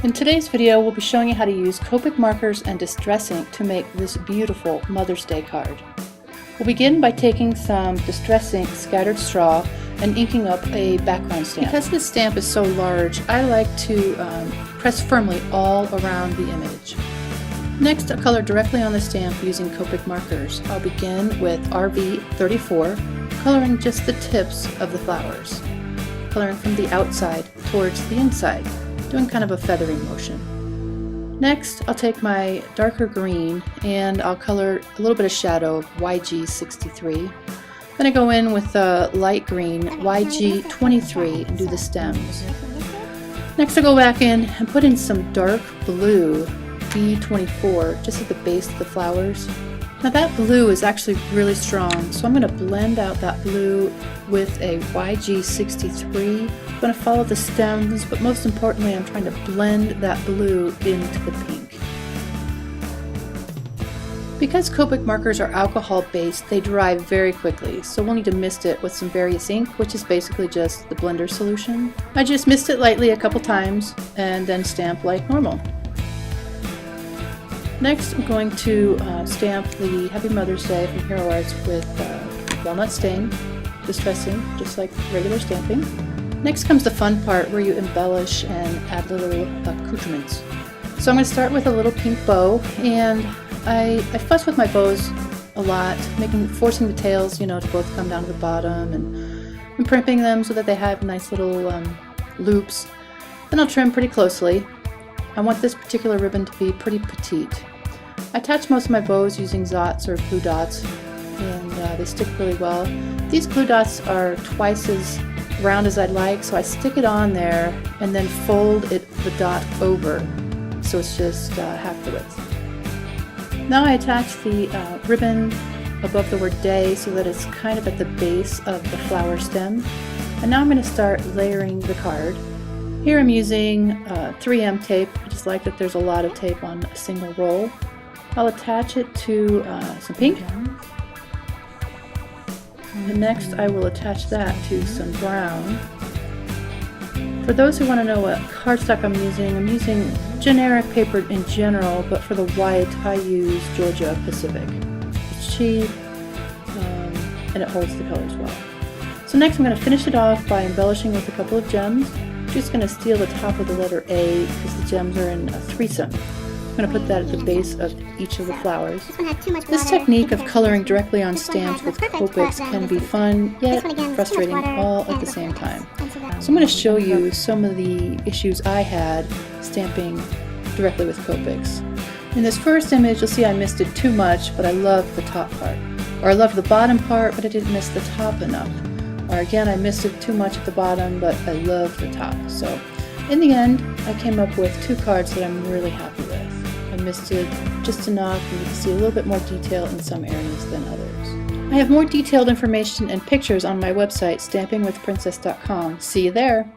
In today's video, we'll be showing you how to use Copic markers and distress ink to make this beautiful Mother's Day card. We'll begin by taking some distress ink, scattered straw, and inking up a background stamp. Because this stamp is so large, I like to press firmly all around the image. Next, I'll color directly on the stamp using Copic markers. I'll begin with RV34, coloring just the tips of the flowers, coloring from the outside towards the inside, doing kind of a feathering motion. Next, I'll take my darker green and I'll color a little bit of shadow of YG63. Then I go in with a light green YG23 and do the stems. Next, I go back in and put in some dark blue B24 just at the base of the flowers. Now that blue is actually really strong, so I'm going to blend out that blue with a YG63. I'm going to follow the stems, but most importantly I'm trying to blend that blue into the pink. Because Copic markers are alcohol based, they dry very quickly, so we'll need to mist it with some various ink, which is basically just the blender solution. I just mist it lightly a couple times and then stamp like normal. Next, I'm going to stamp the Happy Mother's Day from Hero Arts with walnut stain, distress ink, just like regular stamping. Next comes the fun part where you embellish and add little accoutrements. So I'm going to start with a little pink bow, and I fuss with my bows a lot, forcing the tails, to both come down to the bottom, and primping them so that they have nice little loops. Then I'll trim pretty closely. I want this particular ribbon to be pretty petite. I attach most of my bows using Zots or glue dots, and they stick really well. These glue dots are twice as round as I'd like, so I stick it on there and then fold the dot over, so it's just half the width. Now I attach the ribbon above the word day so that it's kind of at the base of the flower stem. And now I'm going to start layering the card. Here I'm using 3M tape. I just like that there's a lot of tape on a single roll. I'll attach it to some pink. And next I will attach that to some brown. For those who want to know what cardstock I'm using generic paper in general, but for the white I use Georgia Pacific. It's cheap and it holds the colors well. So next I'm going to finish it off by embellishing with a couple of gems. Just going to steal the top of the letter A because the gems are in a threesome. I'm going to put that at the base of each of the flowers. This technique of coloring directly on stamps with Copics can be fun, yet frustrating all at the same time. So I'm going to show you some of the issues I had stamping directly with Copics. In this first image you'll see I misted too much, but I loved the top part. Or I loved the bottom part, but I didn't miss the top enough. Or again, I misted too much at the bottom, but I love the top. So in the end, I came up with two cards that I'm really happy with. I misted just enough, and you can see a little bit more detail in some areas than others. I have more detailed information and pictures on my website, stampingwithprincess.com. See you there!